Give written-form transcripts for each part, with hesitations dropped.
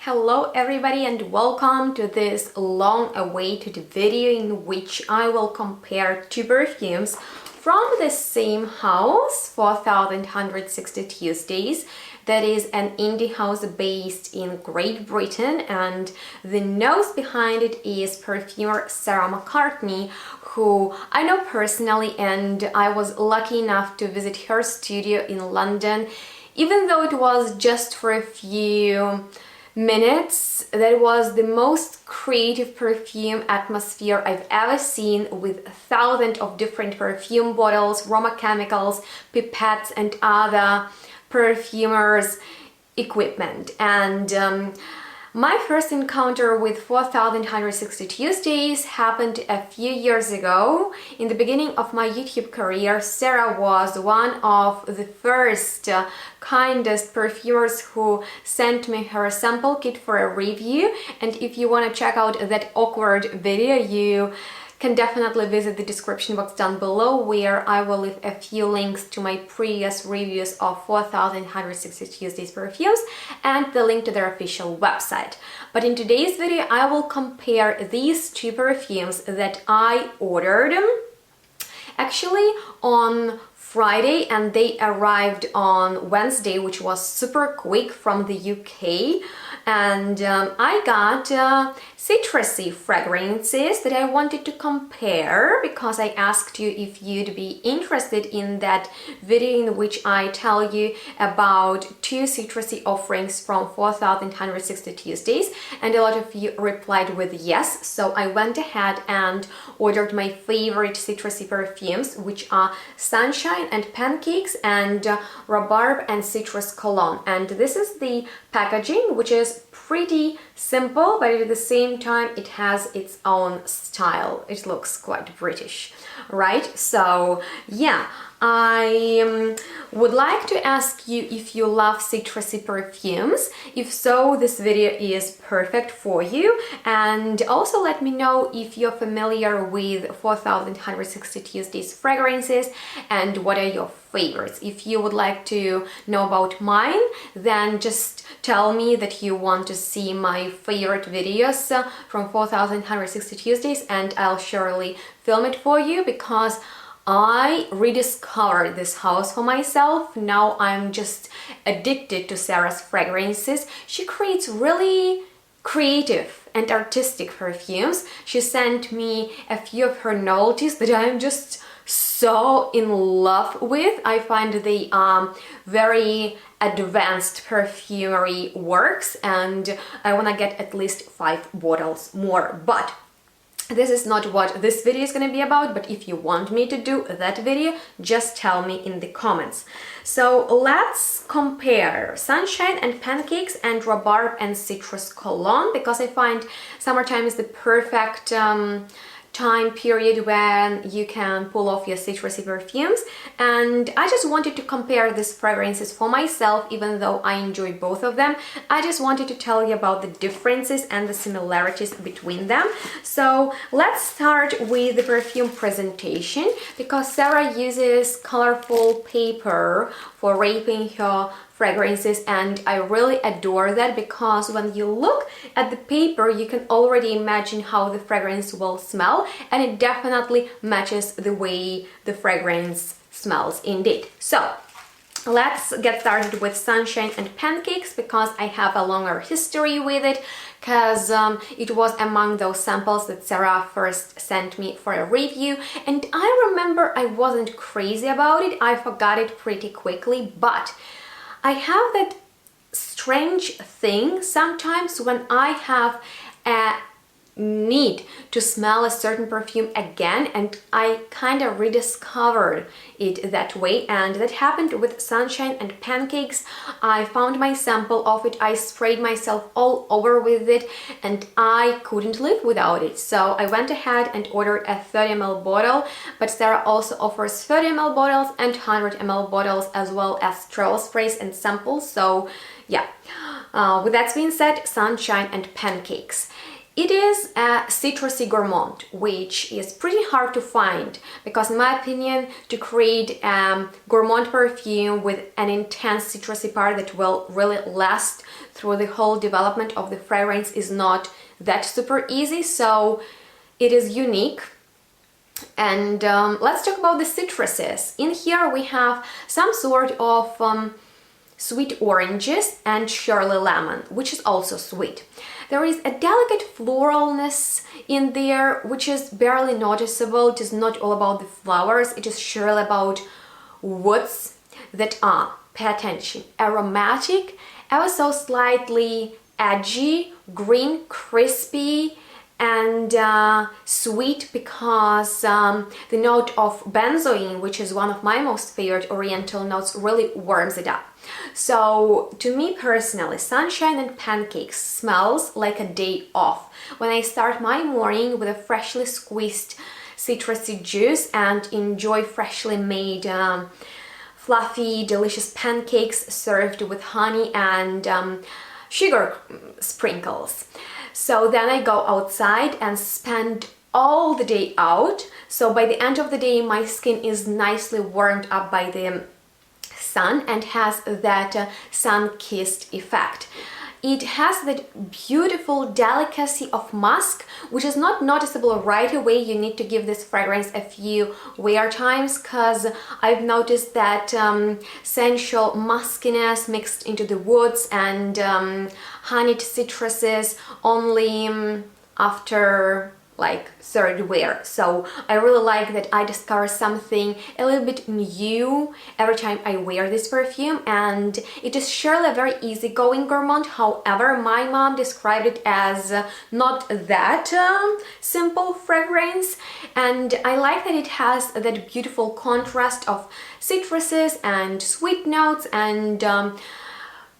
Hello everybody and welcome to this long-awaited video in which I will compare two perfumes from the same house, 4160 Tuesdays. That is an indie house based in Great Britain, and the nose behind it is perfumer Sarah McCARTNEY, who I know personally, and I was lucky enough to visit her studio in London. Even though it was just for a few minutes, that was the most creative perfume atmosphere I've ever seen, with thousands of different perfume bottles, aroma chemicals, pipettes and other perfumers equipment. And my first encounter with 4160 Tuesdays happened a few years ago. In the beginning of my YouTube career, Sarah was one of the first kindest perfumers who sent me her sample kit for a review. And if you want to check out that awkward video, you can definitely visit the description box down below, where I will leave a few links to my previous reviews of 4160 Tuesdays perfumes and the link to their official website. But in today's video, I will compare these two perfumes that I ordered actually on Friday, and they arrived on Wednesday, which was super quick from the UK. And I got citrusy fragrances that I wanted to compare, because I asked you if you'd be interested in that video in which I tell you about two citrusy offerings from 4160 Tuesdays, and a lot of you replied with yes. So I went ahead and ordered my favorite citrusy perfumes, which are Sunshine and Pancakes and Rhubarb and Citrus Cologne. And this is the packaging, which is pretty simple, but at the same time it has its own style. It looks quite British, right? So yeah, I would like to ask you if you love citrusy perfumes. If so, this video is perfect for you. And also let me know if you're familiar with 4160 Tuesdays fragrances and what are your favorites. If you would like to know about mine, then just tell me that you want to see my favorite videos from 4160 Tuesdays, and I'll surely film it for you, because I rediscovered this house for myself. Now I'm just addicted to Sarah's fragrances. She creates really creative and artistic perfumes. She sent me a few of her novelties that I'm just so in love with. I find they are very advanced perfumery works, and I want to get at least 5 bottles more. But this is not what this video is going to be about, but if you want me to do that video, just tell me in the comments. So let's compare Sunshine and Pancakes and Rhubarb and Citrus Cologne, because I find summertime is the perfect time period when you can pull off your citrusy perfumes. And I just wanted to compare these fragrances for myself, even though I enjoy both of them. I just wanted to tell you about the differences and the similarities between them. So let's start with the perfume presentation, because Sarah uses colorful paper for wrapping her fragrances, and I really adore that, because when you look at the paper you can already imagine how the fragrance will smell, and it definitely matches the way the fragrance smells indeed. So let's get started with Sunshine and Pancakes, because I have a longer history with it, because it was among those samples that Sarah first sent me for a review, and I remember I wasn't crazy about it. I forgot it pretty quickly, but I have that strange thing sometimes when I have a need to smell a certain perfume again, and I kind of rediscovered it that way, and that happened with Sunshine and Pancakes. I found my sample of it, I sprayed myself all over with it, and I couldn't live without it. So I went ahead and ordered a 30 ml bottle, but Sarah also offers 30 ml bottles and 100 ml bottles, as well as travel sprays and samples. So yeah, with that being said, Sunshine and Pancakes. It is a citrusy gourmand, which is pretty hard to find because in my opinion, to create a gourmand perfume with an intense citrusy part that will really last through the whole development of the fragrance is not that super easy, so it is unique. And let's talk about the citruses. In here we have some sort of sweet oranges and Shirley lemon, which is also sweet. There is a delicate floralness in there, which is barely noticeable. It is not all about the flowers, it is surely about woods that are, pay attention, aromatic, ever so slightly edgy, green, crispy, and sweet because the note of benzoin, which is one of my most favorite oriental notes, really warms it up. So to me personally, Sunshine and Pancakes smells like a day off when I start my morning with a freshly squeezed citrusy juice and enjoy freshly made fluffy delicious pancakes served with honey and sugar sprinkles. So then I go outside and spend all the day out. So by the end of the day, my skin is nicely warmed up by the sun and has that sun-kissed effect. It has that beautiful delicacy of musk, which is not noticeable right away. You need to give this fragrance a few wear times because I've noticed that sensual muskiness mixed into the woods and honeyed citruses only after like third wear. So I really like that I discover something a little bit new every time I wear this perfume, and it is surely a very easygoing gourmand. However, my mom described it as not that simple fragrance, and I like that it has that beautiful contrast of citruses and sweet notes and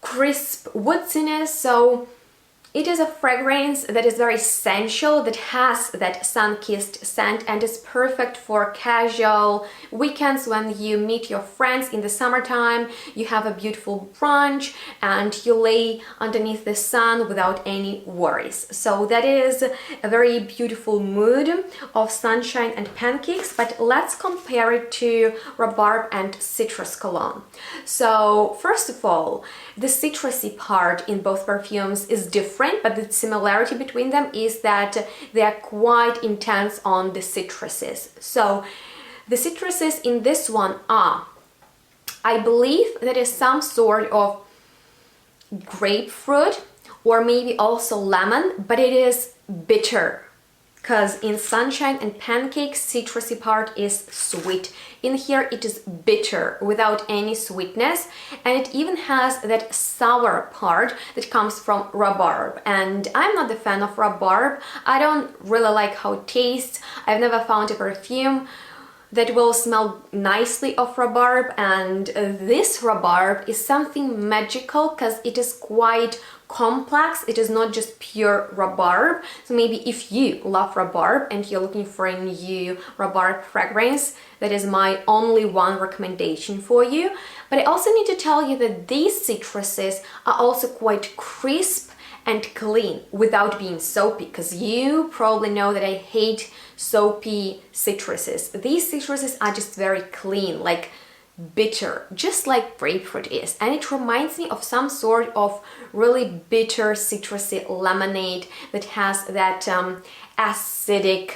crisp woodiness. So it is a fragrance that is very sensual, that has that sun-kissed scent and is perfect for casual weekends when you meet your friends in the summertime, you have a beautiful brunch and you lay underneath the sun without any worries. So that is a very beautiful mood of Sunshine and Pancakes, but let's compare it to Rhubarb and Citrus Cologne. So first of all, the citrusy part in both perfumes is different, but the similarity between them is that they are quite intense on the citruses. So the citruses in this one are, I believe that is some sort of grapefruit or maybe also lemon, but it is bitter. Because in Sunshine and Pancakes, citrusy part is sweet. In here it is bitter without any sweetness, and it even has that sour part that comes from Rhubarb. And I'm not a fan of Rhubarb. I don't really like how it tastes. I've never found a perfume that will smell nicely of Rhubarb, and this Rhubarb is something magical because it is quite complex. It is not just pure Rhubarb. So maybe if you love Rhubarb and you're looking for a new Rhubarb fragrance, that is my only one recommendation for you. But I also need to tell you that these citruses are also quite crisp and clean without being soapy, because you probably know that I hate soapy citruses. These citruses are just very clean, like bitter, just like grapefruit is, and it reminds me of some sort of really bitter citrusy lemonade that has that acidic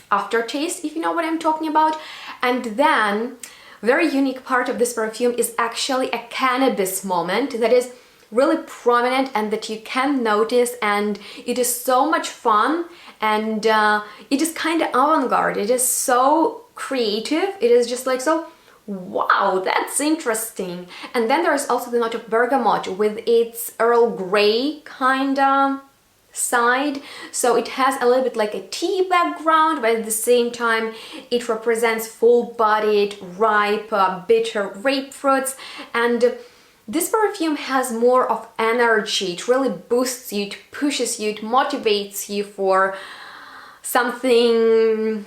aftertaste, if you know what I'm talking about. And then very unique part of this perfume is actually a cannabis moment that is really prominent and that you can notice, and it is so much fun, and it is kind of avant-garde. It is so creative. It is just like, so wow, that's interesting. And then there's also the note of bergamot with its Earl Grey kind of side. So it has a little bit like a tea background, but at the same time it represents full-bodied, ripe, bitter grapefruits. And this perfume has more of energy. It really boosts you, it pushes you, it motivates you for something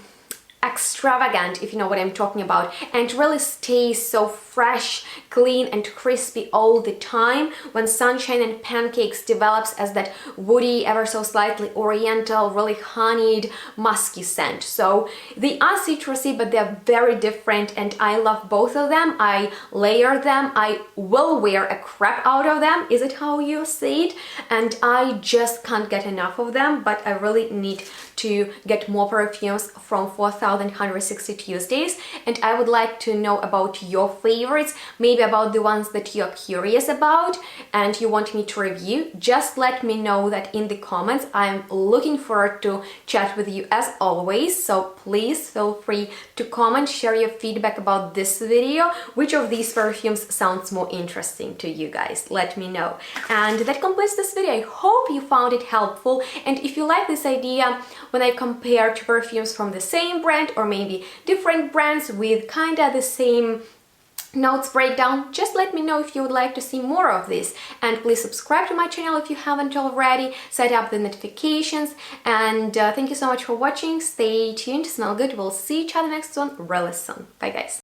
extravagant, if you know what I'm talking about, and it really stays so fresh, clean and crispy all the time, when Sunshine and Pancakes develops as that woody, ever so slightly oriental, really honeyed, musky scent. So they are citrusy, but they're very different, and I love both of them. I layer them. I will wear a crap out of them. Is it how you say it? And I just can't get enough of them, but I really need to get more perfumes from 4160 Tuesdays, and I would like to know about your favorites, maybe about the ones that you're curious about and you want me to review. Just let me know that in the comments. I'm looking forward to chat with you as always, so please feel free to comment, share your feedback about this video. Which of these perfumes sounds more interesting to you guys? Let me know. And that completes this video. I hope you found it helpful, and if you like this idea when I compare two perfumes from the same brand or maybe different brands with kinda the same notes breakdown, just let me know if you would like to see more of this. And please subscribe to my channel if you haven't already, set up the notifications, and thank you so much for watching. Stay tuned, smell good. We'll see each other next one really soon. Bye guys.